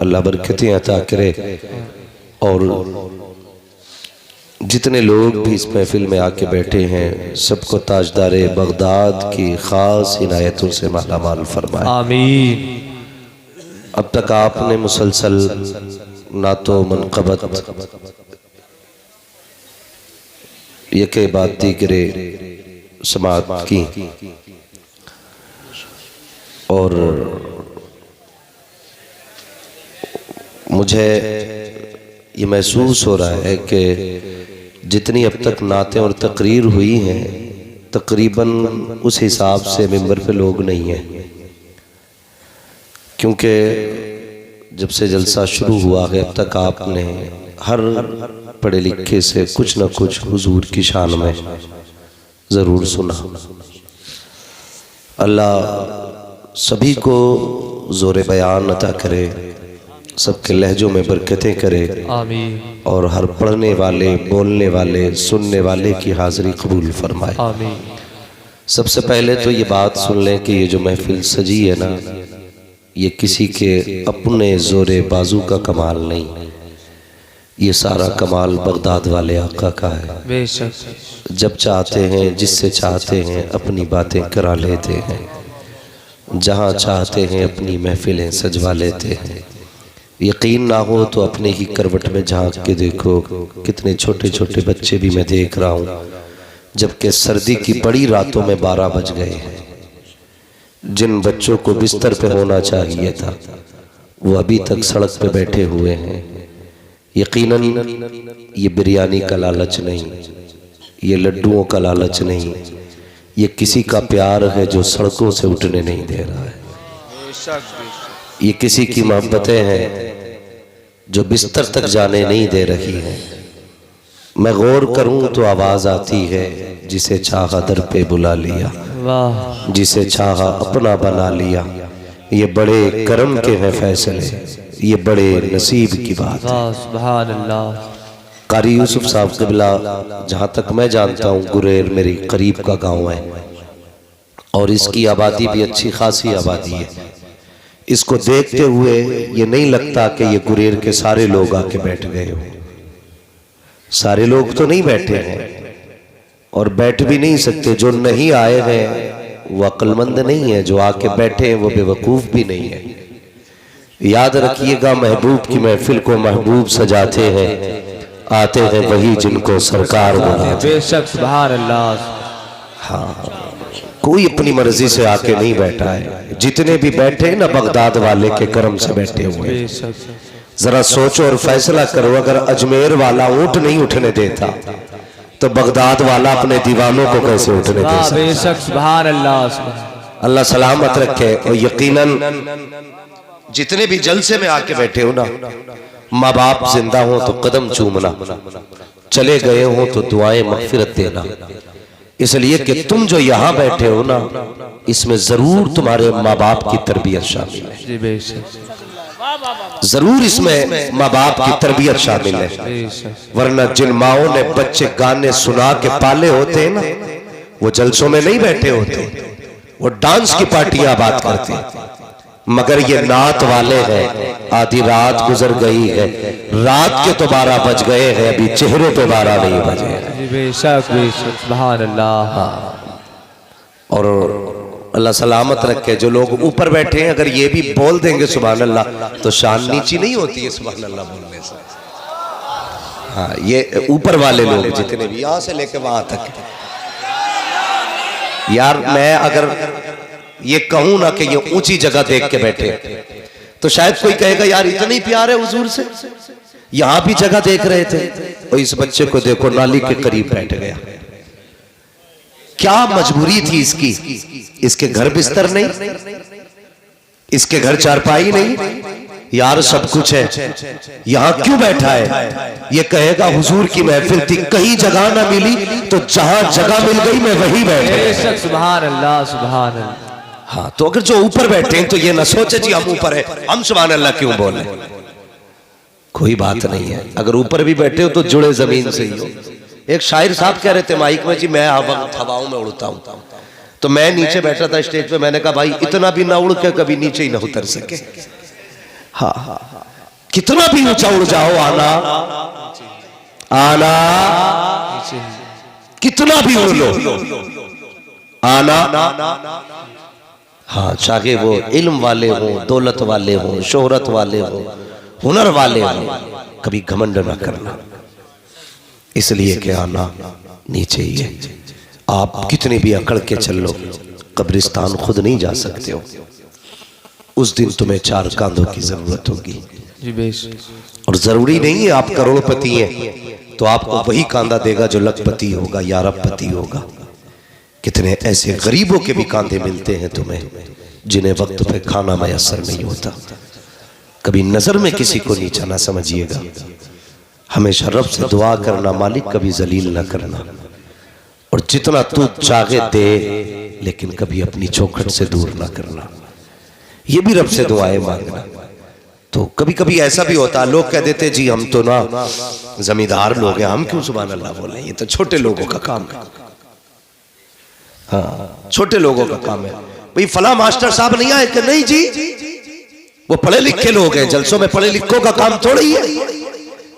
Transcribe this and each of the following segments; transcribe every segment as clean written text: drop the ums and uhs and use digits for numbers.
अल्लाह बरकतें अता करे और जितने लोग भी इस महफिल में आके बैठे हैं सबको ताजदार बगदाद की खास इनायतों से माला माल फरमाए, आमीन। अब तक आपने मुसलसल नातो मनक़बत यके बाद दीगरे समाअत की और मुझे ये महसूस हो रहा है कि जितनी अब तक नातें और तकरीर हुई हैं तकरीबन उस हिसाब से मिंबर पे लोग नहीं हैं, क्योंकि जब से जलसा शुरू हुआ है अब तक आपने हर पढ़े लिखे से कुछ न कुछ हुजूर की शान में ज़रूर सुना। अल्लाह सभी को ज़ोर बयान अता करे, सबके लहजों में बरकतें करे, आमीन। और हर पढ़ने वाले, बोलने वाले, सुनने वाले की हाज़िरी कबूल फरमाए, आमीन। सबसे पहले तो ये बात सुन लें कि ये जो महफिल सजी है ना, ये किसी के अपने ज़ोरे बाजू का कमाल नहीं, ये सारा कमाल बगदाद वाले आका का है। बेशक जब चाहते हैं जिससे चाहते हैं अपनी बातें करा लेते हैं, जहाँ चाहते हैं अपनी महफिलें सजवा लेते हैं। यकीन ना हो तो अपने ही करवट में झांक के देखो, कितने छोटे छोटे बच्चे भी मैं देख रहा हूँ, जबकि सर्दी की बड़ी रातों में 12 बज गए हैं। जिन बच्चों को बिस्तर पे होना चाहिए था वो अभी तक सड़क पे बैठे हुए हैं। यकीनन ये बिरयानी का लालच नहीं, ये लड्डुओं का लालच नहीं, ये किसी का प्यार है जो सड़कों से उठने नहीं दे रहा है। ये किसी की मोहब्बतें हैं जो बिस्तर तक जाने नहीं दे रही हैं। मैं गौर करूं तो आवाज आती है, जिसे चाहा दर पे बुला लिया, जिसे चाहा अपना बना लिया। ये बड़े करम के हैं फैसले, ये बड़े नसीब की बात है। सुभान अल्लाह। कारी यूसुफ साहब क़िबला, जहाँ तक मैं जानता हूँ गुरेर मेरी करीब का गांव है और इसकी आबादी भी अच्छी खासी आबादी है। इसको देखते हुए ये नहीं लगता कि ये गुरेर के सारे लोग आके बैठ गए हो। सारे लोग तो नहीं बैठे हैं और बैठ भी नहीं सकते। जो नहीं आए हैं वो अक्लमंद नहीं है, जो आके बैठे हैं वो बेवकूफ़ भी नहीं है। याद रखिएगा, महबूब की महफिल को महबूब सजाते हैं, आते हैं वही जिनको सरकार बुलाते हैं। बेशक सुभान अल्लाह। हाँ, कोई अपनी मर्जी से आके नहीं बैठा है। जितने भी बैठे हैं ना बगदाद वाले के करम से बैठे हुए। जरा सोचो और फैसला करो, अगर अजमेर वाला ऊंट नहीं उठने देता तो बगदाद वाला अपने दीवानों को कैसे उठने दे सकता? बेशक सुभान अल्लाह। अल्लाह सलामत रखे। और यकीनन जितने भी जलसे में आके बैठे हो ना, माँ बाप जिंदा हो तो कदम चूमना, चले गए हो तो दुआएं मगफिरत देना, इसलिए कि तुम जो यहाँ बैठे हो ना, इसमें जरूर तुम्हारे माँ बाप की तरबियत शामिल है। जरूर इसमें माँ बाप की तरबियत शामिल है, वरना जिन माओ ने बच्चे गाने सुना के पाले होते हैं ना, वो जलसों में नहीं बैठे होते, वो डांस की पार्टियां बात करते। मगर ये नात वाले हैं, आधी रात गुजर गई है, रात के तो 12 बज गए हैं, अभी चेहरे पे 12 नहीं बजे। बेशक बेशक सुभान अल्लाह। और अल्लाह सलामत रखे। जो लोग ऊपर बैठे हैं अगर ये भी बोल देंगे सुभान अल्लाह तो शान नीची नहीं होती है सुभान अल्लाह बोलने से। हाँ, ये ऊपर वाले लोग जितने भी यहाँ से लेके वहां तक। यार मैं अगर ये कहूं ना कि ये ऊंची जगह देख के बैठे तो शायद कोई कहेगा यार इतनी प्यार है हुजूर से, यहां भी जगह देख रहे थे और इस बच्चे को देखो नाली के करीब बैठ गया। क्या मजबूरी थी इसकी? इसके घर बिस्तर नहीं, इसके घर चारपाई नहीं, यार सब कुछ है, यहाँ क्यों बैठा है? ये कहेगा हुजूर की महफिल थी, कहीं जगह ना मिली तो जहां जगह मिल गई मैं वहीं बैठा। सुभान अल्लाह सुभान अल्लाह। हाँ, तो अगर जो ऊपर बैठे हैं तो ये ना सोचे जी हम ऊपर है, हम सुभान अल्लाह क्यों बोले। कोई बात नहीं है, अगर ऊपर भी बैठे हो तो जुड़े जमीन से ही हो। एक शायर साहब कह रहे थे माइक में, जी मैं हवाओं में उड़ता हूं, तो मैं नीचे बैठा था स्टेज पे, मैंने कहा भाई इतना भी ना उड़ के कभी नीचे ही ना उतर सके। हाँ, कितना भी ऊंचा उड़ जाओ, आना आना, कितना भी उड़ लो, आना। हाँ, चाहे वो इल्म वाले हों, दौलत वाले हों, शोहरत वाले हों, हुनर वाले हों, कभी घमंड ना करना, इसलिए कि आना नीचे ही है। आप कितने भी अकड़ के चल लो, कब्रिस्तान खुद नहीं जा सकते हो। उस दिन तुम्हें 4 कांधों की जरूरत होगी। और जरूरी नहीं है आप करोड़पति हैं तो आपको वही कांधा देगा जो लखपति होगा या अरबपति होगा। कितने ऐसे गरीबों के भी कांधे मिलते हैं तुम्हें, जिन्हें वक्त पे खाना मैसर नहीं होता। कभी नजर में किसी को नीचा ना समझिएगा, हमेशा रब से दुआ करना, मालिक कभी जलील ना करना। और जितना तू चाहे दे, लेकिन कभी अपनी चौखट से दूर ना करना। ये भी रब से दुआएं मांगना। तो कभी कभी ऐसा भी होता है, लोग कह देते जी हम तो ना जमींदार लोग हैं, हम क्यों सुभान अल्लाह बोले, ये तो छोटे लोगों का काम है। हाँ, छोटे लोगों का काम है। भाई फला मास्टर साहब नहीं आए, नहीं जी वो पढ़े लिखे लोग हैं, जलसों में पढ़े लिखों का काम थोड़ी है।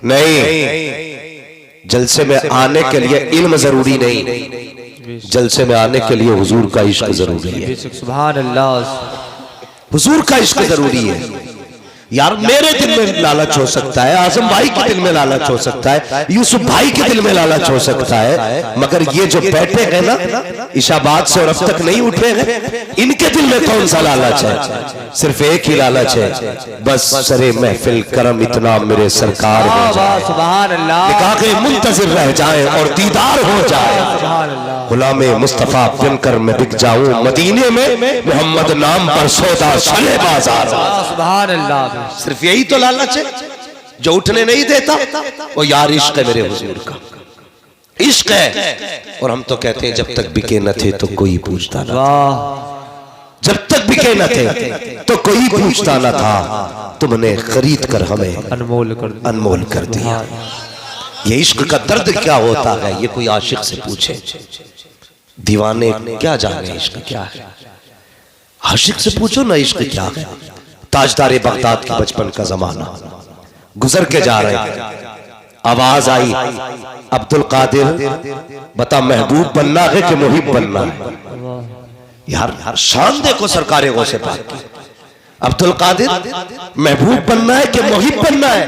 नहीं, जलसे में आने के लिए इल्म जरूरी नहीं, जलसे में आने के लिए हुजूर का इश्क जरूरी है। सुभान अल्लाह, हुजूर का इश्क जरूरी है। यार मेरे दिल में लालच हो सकता है, आजम भाई के दिल में लालच हो सकता है, यूसुफ भाई के दिल में लालच हो सकता है, मगर ये जो बैठे हैं ना इशाबाद से और अब तक नहीं उठे हैं, इनके दिल में कौन सा लालच है? सिर्फ एक ही लालच है, बस सरे महफिल करम इतना मेरे सरकार हो जाए, निकाहे मुंतजिर रह जाए और दीदार हो जाए, गुलामे मुस्तफा बनकर मैं बिक जाऊं मदीने में, मोहम्मद नाम पर सौदा चले बाजार। सुभान अल्लाह, सिर्फ यही तो लालच है जो उठने नहीं देता। वो यार इश्क है मेरे हुजूर का, इश्क है। और हम तो कहते हैं जब तक बिके न थे तो कोई पूछता ना, जब तक बिके न थे तो कोई पूछता न था, तुमने खरीद कर हमें अनमोल कर दिया। ये इश्क का दर्द क्या होता है, ये कोई आशिक से पूछे। दीवाने क्या जाने इश्क क्या है, आशिक से पूछो ना इश्क क्या है। ताजदारे बगदाद के बचपन का जमाना गुजर के जा रहे हैं, आवाज आई अब्दुल कादिर बता महबूब बनना है कि मुहिब बनना है। यार शान देखो सरकारे गौसे पाक की। अब्दुल कादिर महबूब बनना है कि मुहिब बनना है?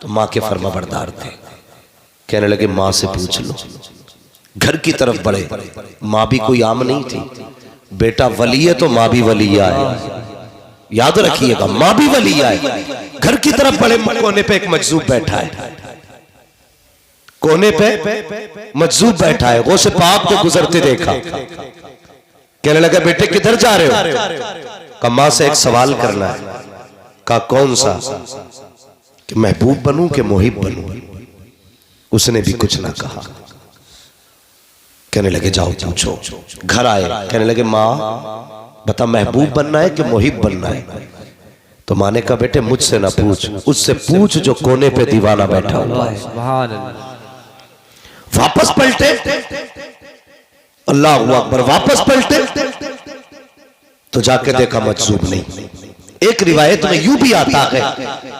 तो माँ के फरमाबरदार थे, कहने लगे माँ से पूछ लो। घर की तरफ बढ़े, माँ भी कोई आम नहीं थी, बेटा वली है तो माँ भी वलिया है, याद रखिएगा माँ भी वलिया है। घर की तरफ बड़े कोने पे एक मजजूब बैठा है, कोने पे मजजूब बैठा है, वो से पाक को गुजरते देखा, कहने लगा बेटे किधर जा रहे हो? कहा माँ से एक सवाल करना है। कहा कौन सा? कि महबूब बनूं कि मुहिब बनूं? उसने भी कुछ ना कहा। कहने लगे जाओ पूछो। घर आए, कहने लगे माँ बता महबूब बनना है कि मुहिब बनना है? तो माँ ने कहा बेटे मुझसे ना पूछ, उससे पूछ जो कोने पे दीवाना बैठा हुआ है। वापस पलटे, अल्लाह अकबर, वापस पलटे तो जाके देखा मजजूब नहीं। एक रिवायत में यूं भी आता है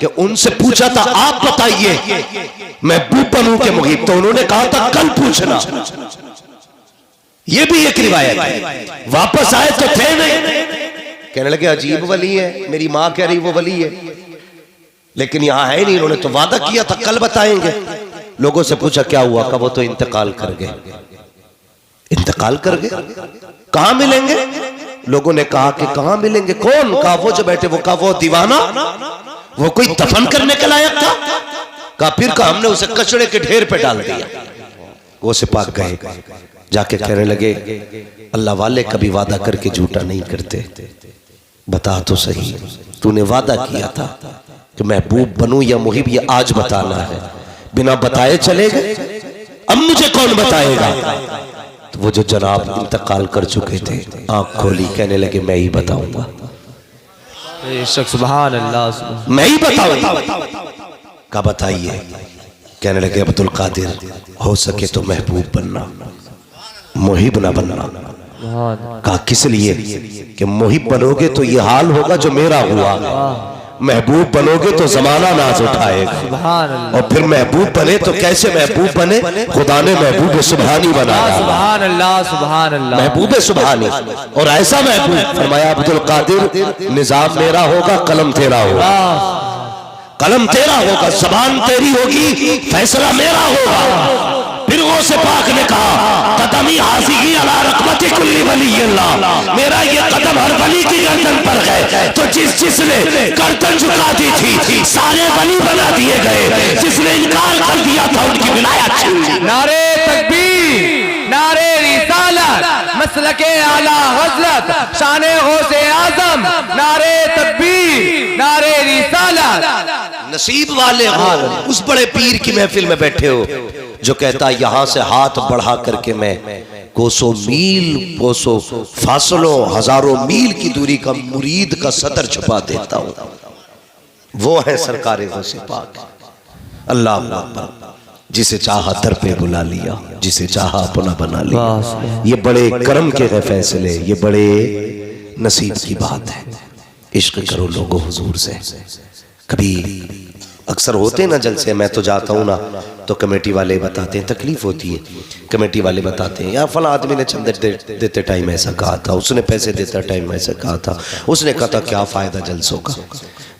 कि उनसे पूछा था आप बताइए महबूब बनूं कि मुहिब? तो उन्होंने कहा था कल पूछना। ये भी एक रिवायत है। वापस आए तो थे नहीं, कहने लगे अजीब वली है, मेरी माँ कह रही वो वली है लेकिन यहाँ है नहीं, उन्होंने तो वादा किया था कल बताएंगे। लोगों से पूछा क्या हुआ? कहा वो तो इंतकाल कर गए। इंतकाल कर गए? कहां मिलेंगे? लोगों ने कहा कि कहां मिलेंगे? कौन? कहा वो जो बैठे। वो कहा वो दीवाना, वो कोई दफन करने के लायक था? कहा फिर कहा हमने उसे कचड़े के ढेर पे डाल दिया। वो से पाक गए, जाके कहने लगे अल्लाह वाले कभी वादा करके झूठा नहीं करते, बता तो सही तूने वादा किया था कि महबूब बनूं या मुहिब, ये आज बताना है, बिना बताए चले गए, अब मुझे कौन बताएगा? तो वो जो जनाब इंतकाल कर चुके थे आंख खोली, कहने लगे मैं ही बताऊंगा, सुभान अल्लाह, मैं ही बताऊंगा। का बताइए? कहने लगे अब्दुल कादिर हो सके तो महबूब बनना, मुहिब ना बनना। कहा किस लिए? कि मुहिब बनोगे तो ये हाल होगा जो मेरा हुआ, महबूब बनोगे तो जमाना नाज उठाएगा। सुभान अल्लाह। और फिर महबूब बने तो कैसे महबूब बने? खुदा ने महबूब सुबहानी बनाया। सुभान अल्लाह सुभान अल्लाह। महबूब सुबहानी और ऐसा महबूब फरमाया अब्दुल कादिर निजाम मेरा होगा, कलम तेरा होगा, कलम तेरा होगा, जबान तेरी होगी, फैसला मेरा होगा। फिर वो से पाक ने कहा कदमी हासिगी अला रकबती कुल्ली वली अल्लाह, मेरा ये कदम हर वली की गर्दन पर है। तो जिसने गर्दन झुका दी थी सारे वली बना दिए गए, जिसने इनकार कर दिया था उनकी विलायत छीन ली। नारे तकबीर, नारे रिसालत, मसलके आला हज़रत, शाने गौसे आज़म, नारे तकबीर, नारे रिसालत। नसीब वाले हो उस बड़े पीर की महफिल में बैठे हो जो कहता यहां से हाथ बढ़ा करके मैं कोसों मील, कोसों फासलों, हजारों मील की दूरी का मुरीद का सतर छुपा देता हूं। वो है सरकारे गौसे पाक। अल्लाह अल्लाह, जिसे चाहा दर पे बुला लिया, जिसे चाहा अपना बना लिया। ये बड़े करम के हैं फैसले, ये बड़े नसीब की बात है। इश्क करो लोगों हुजूर से। कभी अक्सर होते ना जलसे, मैं तो जाता हूँ ना तो कमेटी वाले बताते हैं, तकलीफ होती है, कमेटी वाले बताते हैं यार फला आदमी ने चंदे देते टाइम ऐसा कहा था, उसने पैसे देता टाइम ऐसा कहा था, उसने कहा था क्या फ़ायदा जलसों का।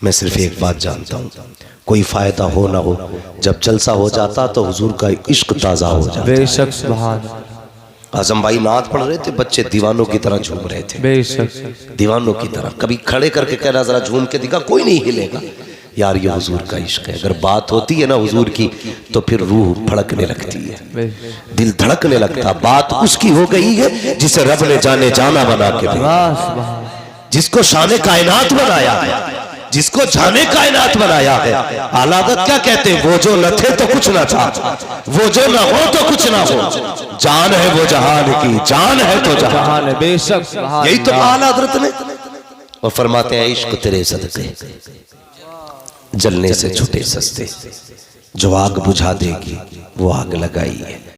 मैं सिर्फ एक बात जानता हूँ, कोई फ़ायदा हो ना हो, जब जलसा हो जाता तो हुजूर का इश्क ताज़ा हो जाता। बेशक सुभान। आजम भाई नात पढ़ रहे थे, बच्चे दीवानों की तरह झूम रहे थे, बेशक दीवानों की तरह। कभी खड़े करके कहना जरा झूम के दिखा, कोई नहीं हिलेगा। यार ये हुजूर का इश्क है। अगर बात होती है ना हुजूर की तो फिर रूह फड़कने लगती है, दिल धड़कने लगता। बात उसकी हो गई है जिसे रब ने जाने जाना बना के भेजा, जिसको शाने कायनात बनाया है, जिसको जाने कायनात बनाया है। आलादत क्या कहते हैं? वो जो न थे तो कुछ ना था, वो जो न हो तो कुछ ना हो। जान है वो जहान की, जान है तो जहान है। बेशक यही तो आला हज़रत ने। और फरमाते हैं इश्क तेरे सदके जलने से छुटे सस्ते, जो आग बुझा देगी वो आग लगाई है।